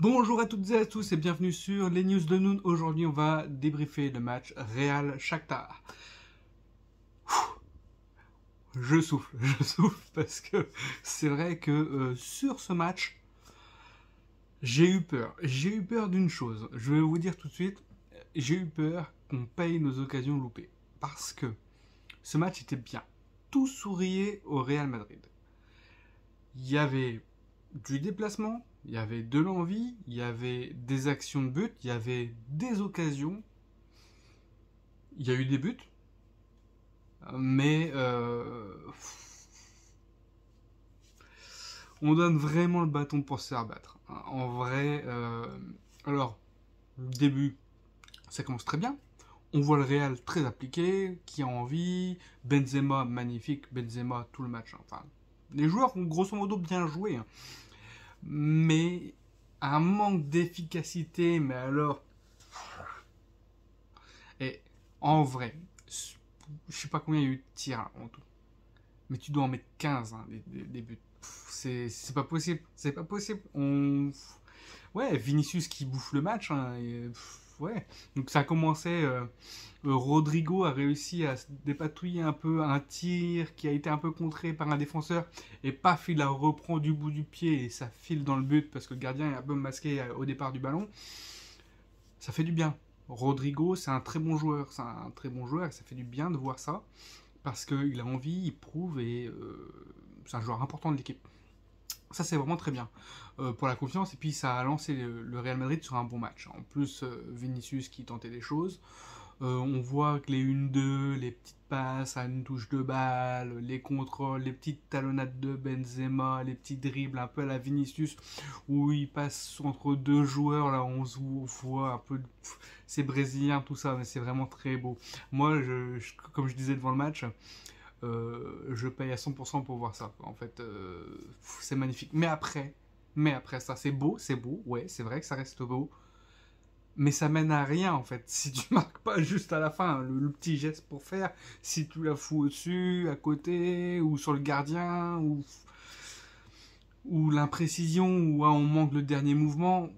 Bonjour à toutes et à tous et bienvenue sur les news de Noon. Aujourd'hui, on va débriefer le match Real-Shakhtar. Je souffle parce que c'est vrai que sur ce match, j'ai eu peur. J'ai eu peur d'une chose. Je vais vous dire tout de suite, j'ai eu peur qu'on paye nos occasions loupées. Parce que ce match était bien. Tout souriait au Real Madrid. Il y avait du déplacement, il y avait de l'envie, il y avait des actions de but, il y avait des occasions, il y a eu des buts, mais on donne vraiment le bâton pour se faire battre. En vrai, alors, le début, ça commence très bien. On voit le Real très appliqué, qui a envie. Benzema, magnifique. Benzema, tout le match. Enfin, les joueurs ont grosso modo bien joué. Mais un manque d'efficacité, mais alors. Et en vrai, je sais pas combien il y a eu de tirs en tout. Mais tu dois en mettre 15 des buts. C'est pas possible. C'est pas possible. Ouais, Vinicius qui bouffe le match. Ouais. Donc ça a commencé. Rodrigo a réussi à se dépatouiller un peu un tir qui a été un peu contré par un défenseur. Et paf, il la reprend du bout du pied et ça file dans le but parce que le gardien est un peu masqué au départ du ballon. Ça fait du bien. Rodrigo, c'est un très bon joueur. C'est un très bon joueur et ça fait du bien de voir ça. Parce qu'il a envie, il prouve et c'est un joueur important de l'équipe. Ça, c'est vraiment très bien pour la confiance. Et puis, ça a lancé le Real Madrid sur un bon match. En plus, Vinicius qui tentait des choses. On voit que les 1-2, les petites passes à une touche de balle, les contrôles, les petites talonnades de Benzema, les petits dribbles un peu à la Vinicius, où il passe entre deux joueurs, là on voit un peu, c'est brésilien tout ça, mais c'est vraiment très beau. Moi, comme je disais devant le match, je paye à 100% pour voir ça. En fait, c'est magnifique. Mais après ça, c'est beau, ouais, c'est vrai que ça reste beau. Mais ça mène à rien en fait. Si tu marques pas juste à la fin le petit geste pour faire, si tu la fous au-dessus, à côté, ou sur le gardien, ou l'imprécision, ou on manque le dernier mouvement,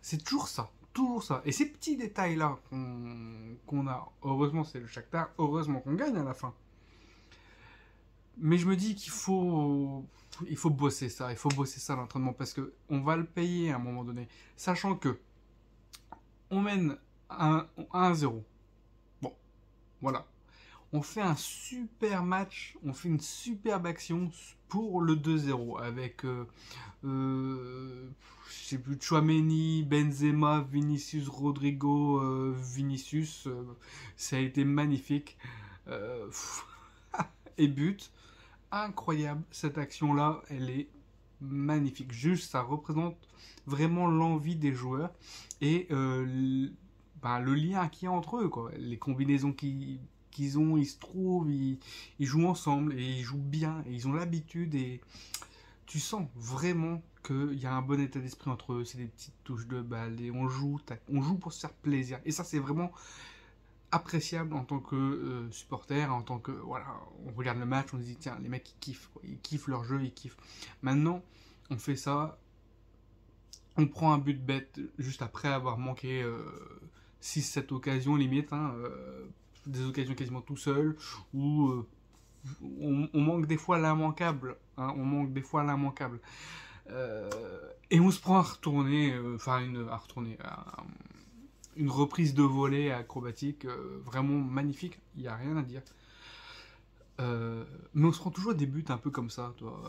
c'est toujours ça. Toujours ça. Et ces petits détails-là qu'on a, heureusement c'est le Shakhtar, heureusement qu'on gagne à la fin. Mais je me dis il faut bosser ça, l'entraînement parce que on va le payer à un moment donné, sachant que on mène 1-0. Bon, voilà. On fait un super match, on fait une superbe action pour le 2-0 avec je sais plus, Chouameni, Benzema, Vinicius, Rodrigo, Vinicius, ça a été magnifique. Et but, incroyable. Cette action-là, elle est magnifique. Juste, ça représente vraiment l'envie des joueurs et le lien qu'il y a entre eux. Quoi. Les combinaisons qu'ils ont, ils se trouvent, ils jouent ensemble et ils jouent bien et ils ont l'habitude et tu sens vraiment qu'il y a un bon état d'esprit entre eux. C'est des petites touches de balle et on joue pour se faire plaisir. Et ça, c'est vraiment appréciable en tant que supporter, en tant que voilà, on regarde le match, on se dit tiens les mecs ils kiffent, quoi. Ils kiffent leur jeu, ils kiffent. Maintenant on fait ça, on prend un but bête juste après avoir manqué 6-7 occasions limite, des occasions quasiment tout seul, où on manque des fois l'immanquable, on manque des fois l'immanquable. Et on se prend à retourner, une reprise de volée acrobatique vraiment magnifique, il n'y a rien à dire. Mais on se prend toujours des buts un peu comme ça, toi.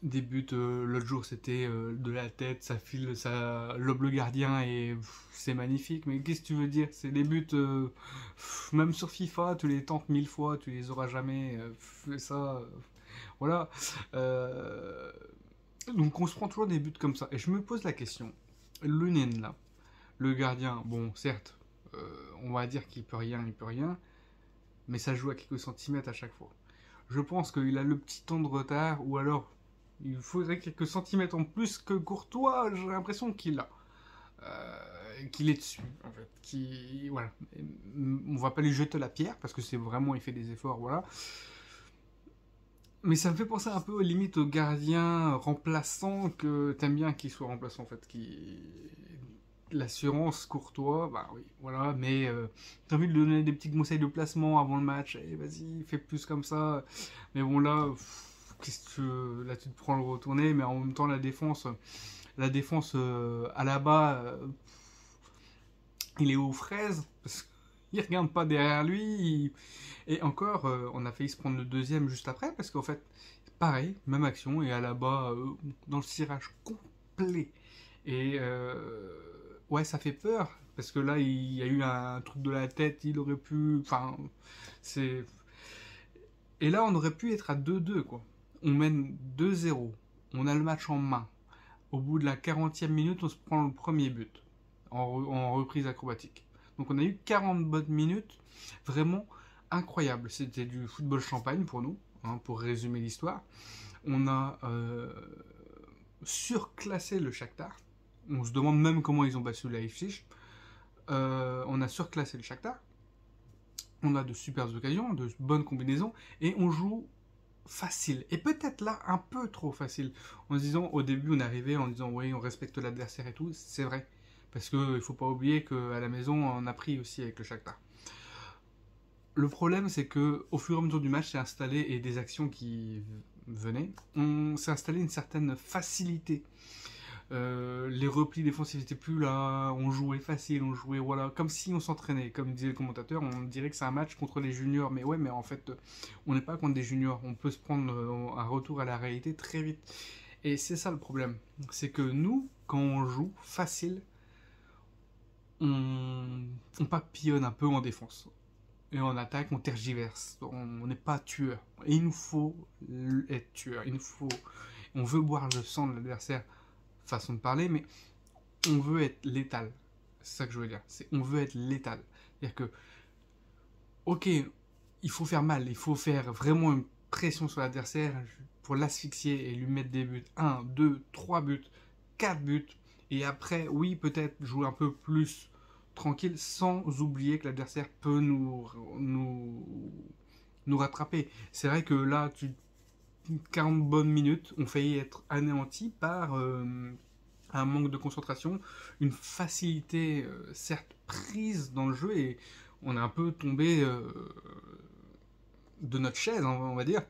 Des buts, l'autre jour c'était de la tête, ça file, ça lobe le gardien et c'est magnifique. Mais qu'est-ce que tu veux dire? C'est des buts, même sur FIFA, tu les tentes 1000 fois, tu les auras jamais. Ça, voilà. Donc on se prend toujours des buts comme ça. Et je me pose la question, Lunin là, le gardien, bon, certes, on va dire qu'il peut rien, mais ça joue à quelques centimètres à chaque fois. Je pense qu'il a le petit temps de retard, ou alors il faudrait quelques centimètres en plus que Courtois, j'ai l'impression qu'il a. Qu'il est dessus, en fait. Voilà. On va pas lui jeter la pierre, parce que c'est vraiment, il fait des efforts, voilà. Mais ça me fait penser un peu limite aux gardiens remplaçants que t'aimes bien qu'ils soient remplaçants en fait. L'assurance Courtois, bah oui, voilà, mais t'as envie de lui donner des petits conseils de placement avant le match. Eh, vas-y, fais plus comme ça. Mais bon, là, qu'est-ce que là, tu te prends le retourné, mais en même temps, la défense à la bas, il est aux fraises parce qu'il regarde pas derrière lui. Et encore, on a failli se prendre le deuxième juste après parce qu'en fait, pareil, même action et à la bas dans le cirage complet. Et ouais, ça fait peur parce que là, il y a eu un truc de la tête, il aurait pu. Enfin, c'est. Et là, on aurait pu être à 2-2, quoi. On mène 2-0, on a le match en main. Au bout de la 40e minute, on se prend le premier but en reprise acrobatique. Donc on a eu 40 bonnes minutes, vraiment incroyable. C'était du football champagne pour nous, hein, pour résumer l'histoire. On a surclassé le Shakhtar. On se demande même comment ils ont battu la Leipzig. On a surclassé le Shakhtar. On a de super occasions, de bonnes combinaisons, et on joue facile. Et peut-être là, un peu trop facile. En se disant, au début, on est arrivé en disant, oui, on respecte l'adversaire et tout. C'est vrai. Parce qu'il ne faut pas oublier qu'à la maison, on a pris aussi avec le Shakhtar. Le problème, c'est que au fur et à mesure du match, s'est installé, et des actions qui venaient, on s'est installé une certaine facilité. Les replis défensifs n'étaient plus là, on jouait facile, on jouait voilà, comme si on s'entraînait. Comme disait le commentateur, on dirait que c'est un match contre les juniors, mais ouais, mais en fait, on n'est pas contre des juniors. On peut se prendre un retour à la réalité très vite. Et c'est ça le problème, c'est que nous, quand on joue facile, on papillonne un peu en défense. Et en attaque, on tergiverse. On n'est pas tueur. Et il nous faut être tueur. On veut boire le sang de l'adversaire, façon de parler, mais on veut être létal. C'est ça que je veux dire. On veut être létal. C'est-à-dire que, ok, il faut faire mal. Il faut faire vraiment une pression sur l'adversaire pour l'asphyxier et lui mettre des buts. 1, 2, 3 buts, 4 buts. Et après, oui, peut-être jouer un peu plus tranquille, sans oublier que l'adversaire peut nous rattraper. C'est vrai que là, 40 bonnes minutes ont failli être anéanties par un manque de concentration, une facilité certes prise dans le jeu, et on est un peu tombé de notre chaise, on va dire,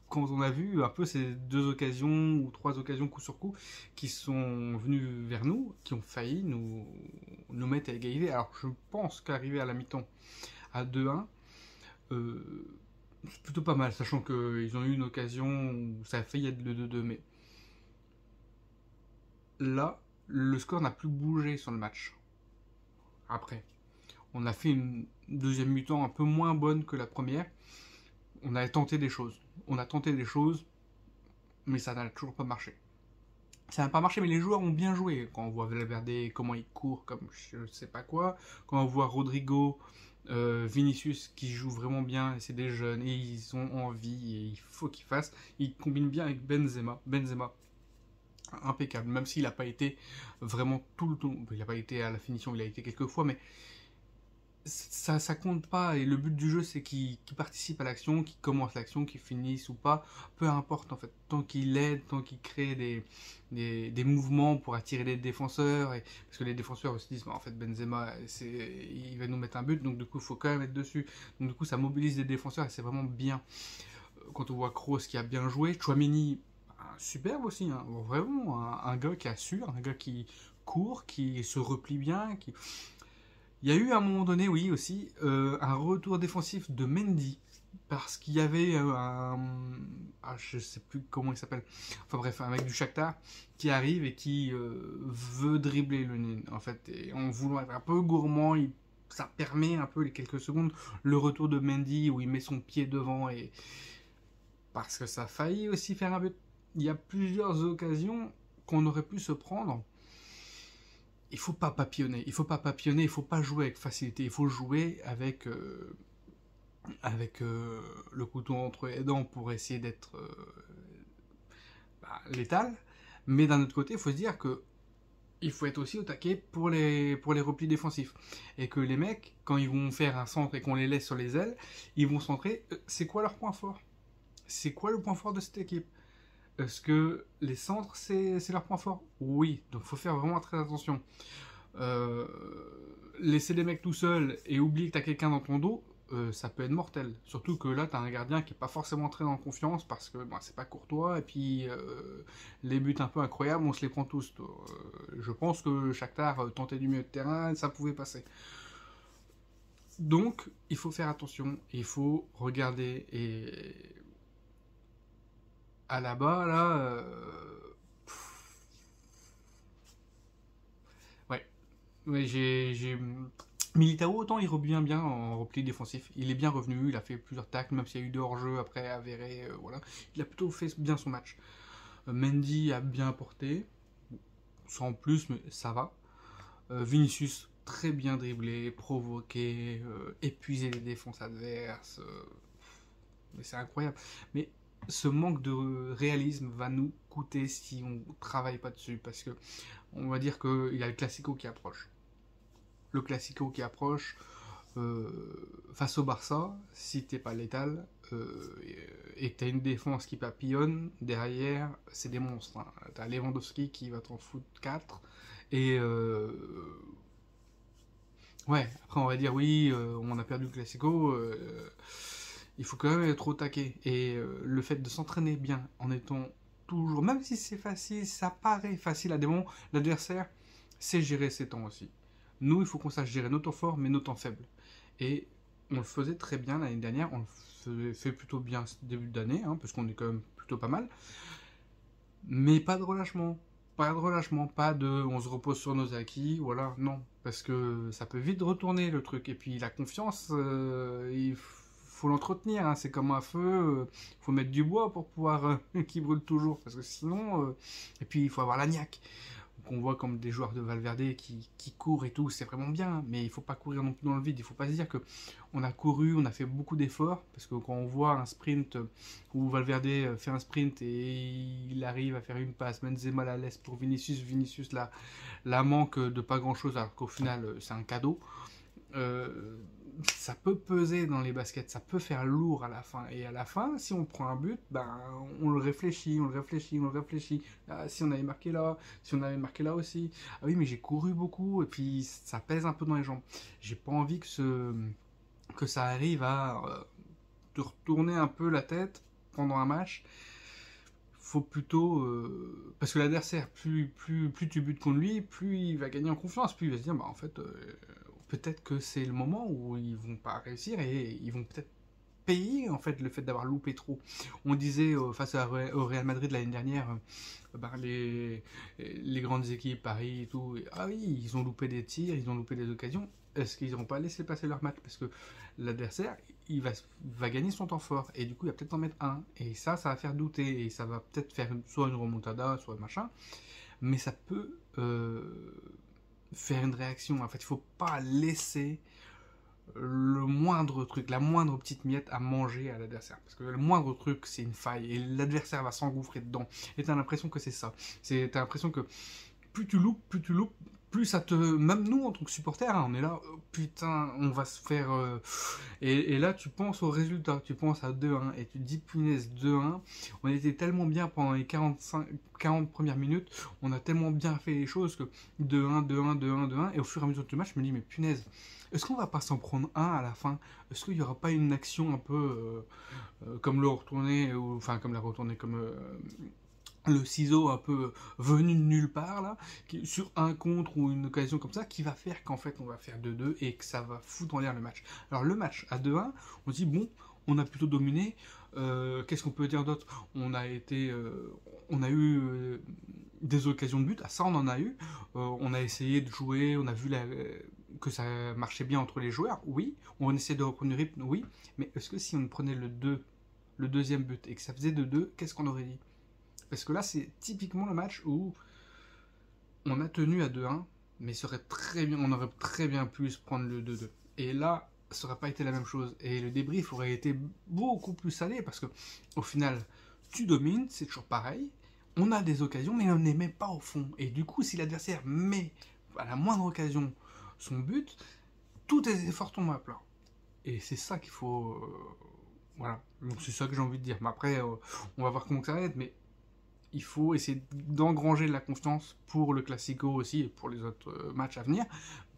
quand on a vu un peu ces 2 occasions ou 3 occasions coup sur coup qui sont venues vers nous, qui ont failli nous mettre à égaliser. Alors je pense qu'arriver à la mi-temps à 2-1, c'est plutôt pas mal, sachant qu'ils ont eu une occasion où ça a failli être le 2-2, mais là, le score n'a plus bougé sur le match. Après, on a fait une deuxième mi-temps un peu moins bonne que la première. On a tenté des choses. Mais ça n'a toujours pas marché. Ça n'a pas marché, mais les joueurs ont bien joué. Quand on voit Valverde, comment il court, comme je sais pas quoi. Quand on voit Rodrigo, Vinicius, qui jouent vraiment bien, et c'est des jeunes, et ils ont envie, et il faut qu'ils fassent. Ils combinent bien avec Benzema. Impeccable, même s'il n'a pas été vraiment tout le temps. Il n'a pas été à la finition, il a été quelques fois, mais ça compte pas. Et le but du jeu, c'est qu'il participe à l'action, qu'il commence l'action, qu'il finisse ou pas, peu importe en fait, tant qu'il aide, tant qu'il crée des mouvements pour attirer les défenseurs, et parce que les défenseurs se disent bah, en fait Benzema il va nous mettre un but, donc du coup il faut quand même être dessus, donc du coup ça mobilise les défenseurs, et c'est vraiment bien. Quand on voit Kroos qui a bien joué, Tchouaméni superbe aussi, hein, vraiment un gars qui assure, un gars qui court, qui se replie bien, qui... Il y a eu à un moment donné, oui, aussi, un retour défensif de Mendy, parce qu'il y avait je sais plus comment il s'appelle, enfin bref, un mec du Shakhtar qui arrive et qui veut dribbler le nez, en fait, et en voulant être un peu gourmand, ça permet un peu les quelques secondes, le retour de Mendy où il met son pied devant, et parce que ça a failli aussi faire un but. Il y a plusieurs occasions qu'on aurait pu se prendre. Il faut pas papillonner, il faut pas jouer avec facilité, il faut jouer avec le couteau entre les dents pour essayer d'être létal. Mais d'un autre côté, il faut se dire que il faut être aussi au taquet pour les replis défensifs. Et que les mecs, quand ils vont faire un centre et qu'on les laisse sur les ailes, ils vont centrer. C'est quoi leur point fort? C'est quoi le point fort de cette équipe? Est-ce que les centres, c'est leur point fort? Oui, donc faut faire vraiment très attention. Euh, Laisser les mecs tout seuls et oublier que t'as quelqu'un dans ton dos, ça peut être mortel. Surtout que là, t'as un gardien qui est pas forcément très en confiance parce que bah, c'est pas courtois et puis les buts un peu incroyables, on se les prend tous. Je pense que Shakhtar tentait du milieu de terrain et ça pouvait passer. Donc, il faut faire attention, il faut regarder et à la bas là. Ouais, ouais, j'ai Militao, autant il revient bien en repli défensif. Il est bien revenu, il a fait plusieurs tacles, même s'il y a eu deux hors-jeu après avéré. Voilà. Il a plutôt fait bien son match. Mendy a bien apporté, sans plus, mais ça va. Vinicius, très bien dribblé, provoqué, épuisé les défenses adverses. Mais c'est incroyable. Mais ce manque de réalisme va nous coûter si on travaille pas dessus. Parce que on va dire qu'il y a le Classico qui approche. Le Classico qui approche, face au Barça, si t'es pas létal et que t'as une défense qui papillonne, derrière, c'est des monstres. Hein. T'as Lewandowski qui va t'en foutre 4 et ouais, après on va dire oui, on a perdu le Classico, il faut quand même être au taquet. Et le fait de s'entraîner bien en étant toujours, même si c'est facile, ça paraît facile à des moments, l'adversaire sait gérer ses temps aussi. Nous, il faut qu'on sache gérer nos temps forts, mais nos temps faibles. Et on le faisait très bien l'année dernière, on le fait plutôt bien ce début d'année, hein, parce qu'on est quand même plutôt pas mal. Mais pas de relâchement. Pas de relâchement, pas de on se repose sur nos acquis, voilà, non. Parce que ça peut vite retourner le truc. Et puis la confiance, il faut l'entretenir, hein. C'est comme un feu, il faut mettre du bois pour pouvoir qu'il brûle toujours. Parce que sinon. Et puis il faut avoir la niaque. Donc on voit comme des joueurs de Valverde qui courent et tout, c'est vraiment bien, mais il faut pas courir non plus dans le vide. Il faut pas se dire que on a couru, on a fait beaucoup d'efforts, parce que quand on voit un sprint où Valverde fait un sprint et il arrive à faire une passe, Benzema la laisse pour Vinicius, Vinicius la manque de pas grand chose, alors qu'au final c'est un cadeau. Euh, Ça peut peser dans les baskets, ça peut faire lourd à la fin. Et à la fin, si on prend un but, ben, on le réfléchit, on le réfléchit, on le réfléchit. Ah, si on avait marqué là, si on avait marqué là aussi. Ah oui, mais j'ai couru beaucoup et puis ça pèse un peu dans les jambes. J'ai pas envie que ça arrive à te retourner un peu la tête pendant un match. Faut plutôt parce que l'adversaire, plus tu butes contre lui, plus il va gagner en confiance, plus il va se dire bah en fait peut-être que c'est le moment où ils vont pas réussir et ils vont peut-être payer en fait le fait d'avoir loupé trop. On disait face au Real Madrid l'année dernière, bah, les grandes équipes, Paris et tout, ah oui, ils ont loupé des tirs, ils ont loupé des occasions. Est-ce qu'ils n'ont pas laissé passer leur match? Parce que l'adversaire, va gagner son temps fort et du coup il va peut-être en mettre un et ça va faire douter et ça va peut-être faire soit une remontada, soit machin, mais ça peut faire une réaction. En fait, il faut pas laisser le moindre truc, la moindre petite miette à manger à l'adversaire. Parce que le moindre truc, c'est une faille et l'adversaire va s'engouffrer dedans. Et t'as l'impression que c'est ça. T'as l'impression que plus tu loupes, plus ça te. Même nous, en tant que supporters, hein, on est là, oh, putain, on va se faire. Et là, tu penses au résultat, tu penses à 2-1, et tu te dis, punaise, 2-1. On était tellement bien pendant les 40 premières minutes, on a tellement bien fait les choses que 2-1, 2-1, 2-1, 2-1, et au fur et à mesure du match, je me dis, mais punaise, est-ce qu'on va pas s'en prendre un à la fin? Est-ce qu'il n'y aura pas une action un peu comme le retourner, ou enfin, comme la retournée, comme le ciseau un peu venu de nulle part là, sur un contre ou une occasion comme ça, qui va faire qu'en fait on va faire 2-2 et que ça va foutre en l'air le match. Alors le match à 2-1, on se dit bon, on a plutôt dominé. Qu'est-ce qu'on peut dire d'autre? On a eu des occasions de but, ça on en a eu. On a essayé de jouer, on a vu que ça marchait bien entre les joueurs, oui. On essaie de reprendre le rythme, oui. Mais est-ce que si on prenait le deuxième but et que ça faisait 2-2, qu'est-ce qu'on aurait dit? Parce que là, c'est typiquement le match où on a tenu à 2-1, mais on aurait très bien pu se prendre le 2-2. Et là, ça n'aurait pas été la même chose. Et le débrief aurait été beaucoup plus salé, parce que au final, tu domines, c'est toujours pareil. On a des occasions, mais on n'est même pas au fond. Et du coup, si l'adversaire met à la moindre occasion son but, tous tes efforts tombent à plat. Et c'est ça qu'il faut Voilà, donc c'est ça que j'ai envie de dire. Mais après, on va voir comment ça va être, mais il faut essayer d'engranger de la confiance pour le Classico aussi et pour les autres matchs à venir.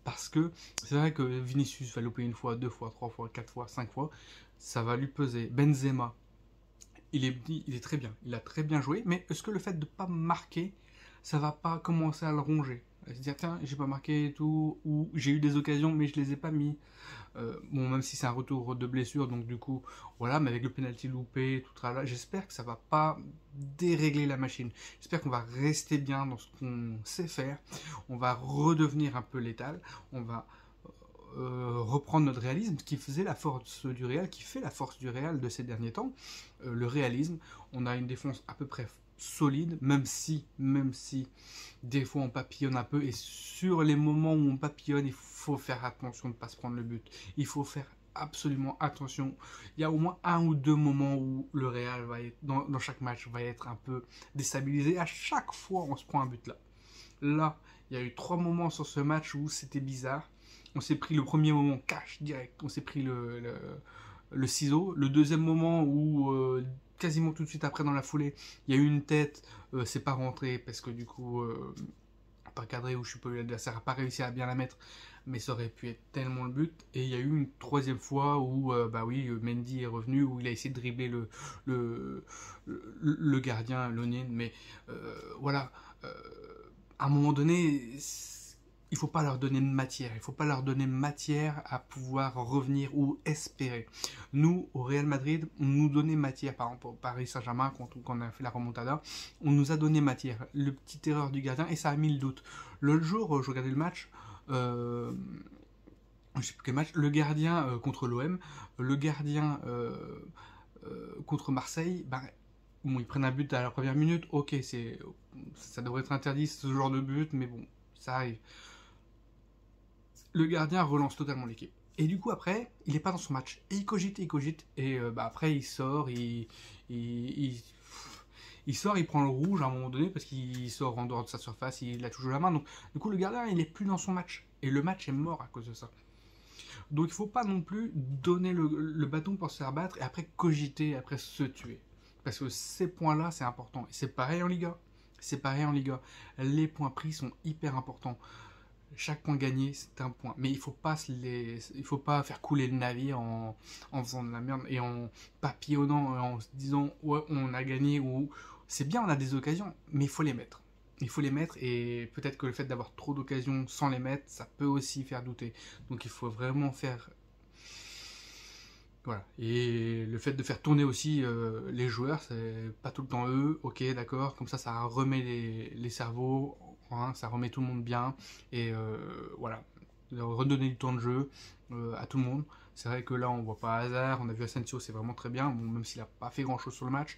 Parce que c'est vrai que Vinicius va louper une fois, deux fois, trois fois, quatre fois, cinq fois. Ça va lui peser. Benzema, il est très bien. Il a très bien joué. Mais est-ce que le fait de ne pas marquer, ça va pas commencer à le ronger? À se dire, tiens, j'ai pas marqué et tout. Ou j'ai eu des occasions, mais je les ai pas mis. Bon, même si c'est un retour de blessure, donc du coup, voilà, mais avec le penalty loupé, tout ça là, j'espère que ça va pas dérégler la machine. J'espère qu'on va rester bien dans ce qu'on sait faire. On va redevenir un peu létal. On va reprendre notre réalisme, qui faisait la force du Real, qui fait la force du Real de ces derniers temps. Le réalisme, on a une défense à peu près solide, même si des fois on papillonne un peu, et sur les moments où on papillonne, il faut faire attention de ne pas se prendre le but. Il faut faire absolument attention. Il y a au moins un ou deux moments où le Real va être, dans chaque match, va être un peu déstabilisé. À chaque fois, on se prend un but là. Là, il y a eu 3 moments sur ce match où c'était bizarre. On s'est pris le premier moment cash direct, on s'est pris le ciseau. Le deuxième moment où quasiment tout de suite après dans la foulée, il y a eu une tête, c'est pas rentré parce que du coup, pas cadré, ou je suis pas eu l'adversaire, a pas réussi à bien la mettre, mais ça aurait pu être tellement le but. Et il y a eu une troisième fois où, bah oui, Mendy est revenu, où il a essayé de dribbler le gardien, Lonin, mais voilà. À un moment donné, il faut pas leur donner de matière. Il faut pas leur donner matière à pouvoir revenir ou espérer. Nous, au Real Madrid, on nous donnait matière. Par exemple, au Paris Saint-Germain, quand on a fait la remontada, on nous a donné matière. Le petite erreur du gardien, et ça a mis le doute. L'autre jour, je regardais le match. Je sais plus quel match. Le gardien contre l'OM, le gardien contre Marseille, bah, bon, ils prennent un but à la première minute, ok, ça devrait être interdit ce genre de but, mais bon, ça arrive. Le gardien relance totalement l'équipe. Et du coup, après, il n'est pas dans son match. Et il cogite, et bah, après, il sort, il sort, il prend le rouge à un moment donné, parce qu'il sort en dehors de sa surface, il a toujours la main. Donc, du coup, le gardien, il n'est plus dans son match. Et le match est mort à cause de ça. Donc, il ne faut pas non plus donner le bâton pour se faire battre, et après cogiter, après se tuer. Parce que ces points-là, c'est important. Et c'est pareil en Liga. C'est pareil en Liga. Les points pris sont hyper importants. Chaque point gagné, c'est un point. Mais il faut pas faire couler le navire en faisant de la merde et en papillonnant, en se disant ouais, on a gagné, ou c'est bien, on a des occasions, mais il faut les mettre. Il faut les mettre, et peut-être que le fait d'avoir trop d'occasions sans les mettre, ça peut aussi faire douter. Donc il faut vraiment faire. Voilà. Et le fait de faire tourner aussi les joueurs, c'est pas tout le temps eux, ok, d'accord, comme ça remet les cerveaux, hein, ça remet tout le monde bien, et voilà, redonner du temps de jeu à tout le monde. C'est vrai que là, on voit pas Hazard, on a vu Asensio, c'est vraiment très bien, bon, même s'il a pas fait grand chose sur le match.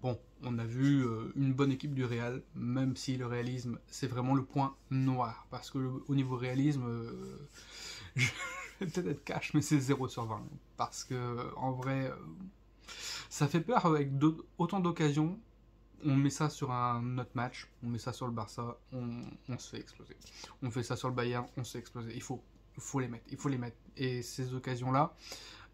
Bon, on a vu une bonne équipe du Real, même si le réalisme, c'est vraiment le point noir, parce que au niveau réalisme, je vais peut-être être cash, mais c'est 0 sur 20. Parce que, en vrai, ça fait peur avec autant d'occasions. On met ça sur un autre match, on met ça sur le Barça, on se fait exploser. On fait ça sur le Bayern, on se fait exploser. Il faut les mettre, il faut les mettre. Et ces occasions-là,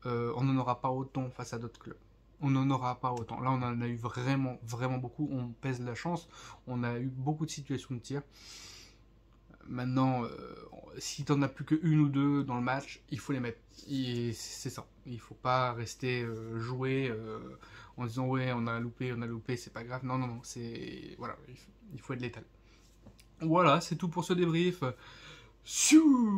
on n'en aura pas autant face à d'autres clubs. On n'en aura pas autant. Là, on en a eu vraiment, vraiment beaucoup. On pèse la chance. On a eu beaucoup de situations de tir. Maintenant, si t'en as plus qu'une ou deux dans le match, il faut les mettre. Et c'est ça. Il faut pas rester jouer en disant ouais, on a loupé, c'est pas grave. Non, non, non. Voilà, il faut être létal. Voilà, c'est tout pour ce débrief. Tchou